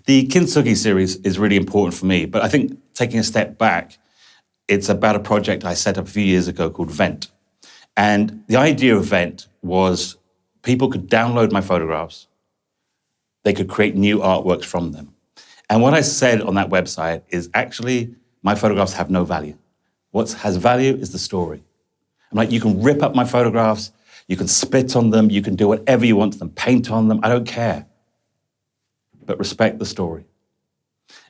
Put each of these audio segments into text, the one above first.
The Kintsugi series is really important for me, but I think taking a step back, it's about a project I set up a few years ago called Vent. And the idea of Vent was people could download my photographs, they could create new artworks from them. And what I said on that website is actually, my photographs have no value. What has value is the story. I'm like, you can rip up my photographs, you can spit on them, you can do whatever you want to them, paint on them, I don't care. But respect the story.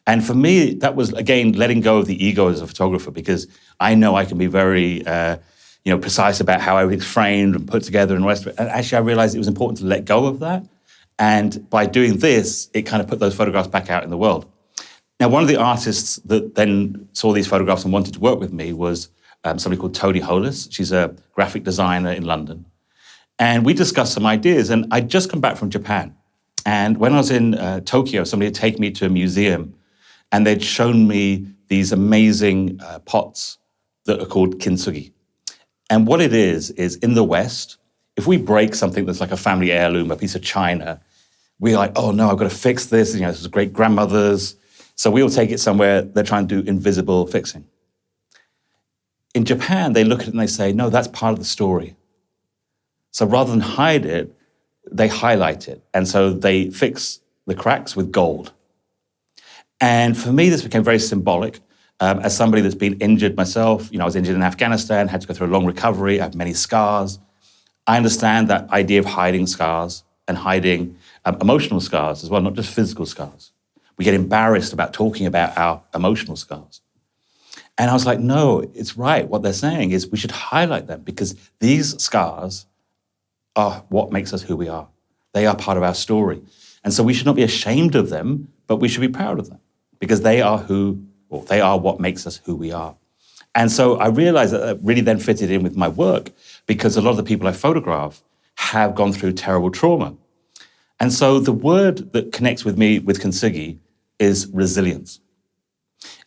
And for me, that was, again, letting go of the ego as a photographer, because I know I can be very precise about how everything's framed and put together and the rest of it. And actually, I realized it was important to let go of that. And by doing this, it kind of put those photographs back out in the world. Now, one of the artists that then saw these photographs and wanted to work with me was somebody called Tony Hollis. She's a graphic designer in London. And we discussed some ideas. And I'd just come back from Japan. And when I was in Tokyo, somebody had taken me to a museum and they'd shown me these amazing pots that are called Kintsugi. And what it is in the West, if we break something that's like a family heirloom, a piece of china, we're like, oh no, I've got to fix this. This is great grandmother's. So we'll take it somewhere, they're trying to do invisible fixing. In Japan, they look at it and they say, no, that's part of the story. So rather than hide it, they highlight it. And so they fix the cracks with gold. And for me, this became very symbolic. As somebody that's been injured myself, I was injured in Afghanistan, had to go through a long recovery, I have many scars. I understand that idea of hiding scars and hiding emotional scars as well, not just physical scars. We get embarrassed about talking about our emotional scars. And I was like, no, it's right. What they're saying is we should highlight them because these scars are what makes us who we are. They are part of our story. And so we should not be ashamed of them, but we should be proud of them because they are what makes us who we are. And so I realized that really then fitted in with my work because a lot of the people I photograph have gone through terrible trauma. And so the word that connects with me with Kintsugi is resilience.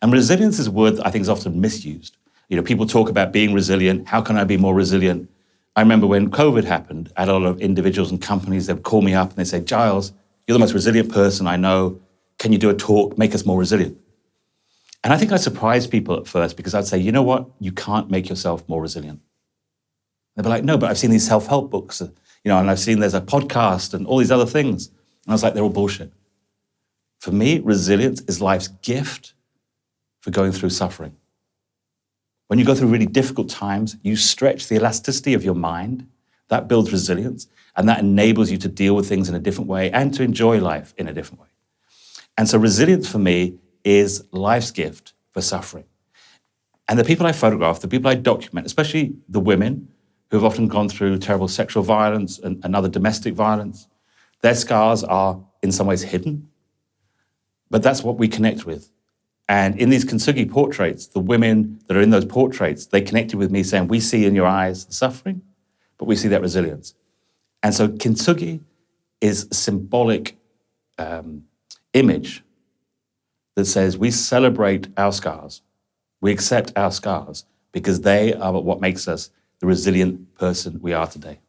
And resilience is a word that I think is often misused. People talk about being resilient. How can I be more resilient? I remember when COVID happened, I had a lot of individuals and companies that would call me up and they'd say, Giles, you're the most resilient person I know. Can you do a talk, make us more resilient? And I think I surprised people at first because I'd say, you know what? You can't make yourself more resilient. They'd be like, no, but I've seen these self-help books, and I've seen there's a podcast and all these other things. And I was like, they're all bullshit. For me, resilience is life's gift for going through suffering. When you go through really difficult times, you stretch the elasticity of your mind. That builds resilience, and that enables you to deal with things in a different way and to enjoy life in a different way. And so resilience for me is life's gift for suffering. And the people I photograph, the people I document, especially the women who have often gone through terrible sexual violence and other domestic violence, their scars are in some ways hidden, but that's what we connect with. And in these Kintsugi portraits, the women that are in those portraits, they connected with me saying, we see in your eyes the suffering, but we see that resilience. And so Kintsugi is a symbolic image that says we celebrate our scars. We accept our scars because they are what makes us the resilient person we are today.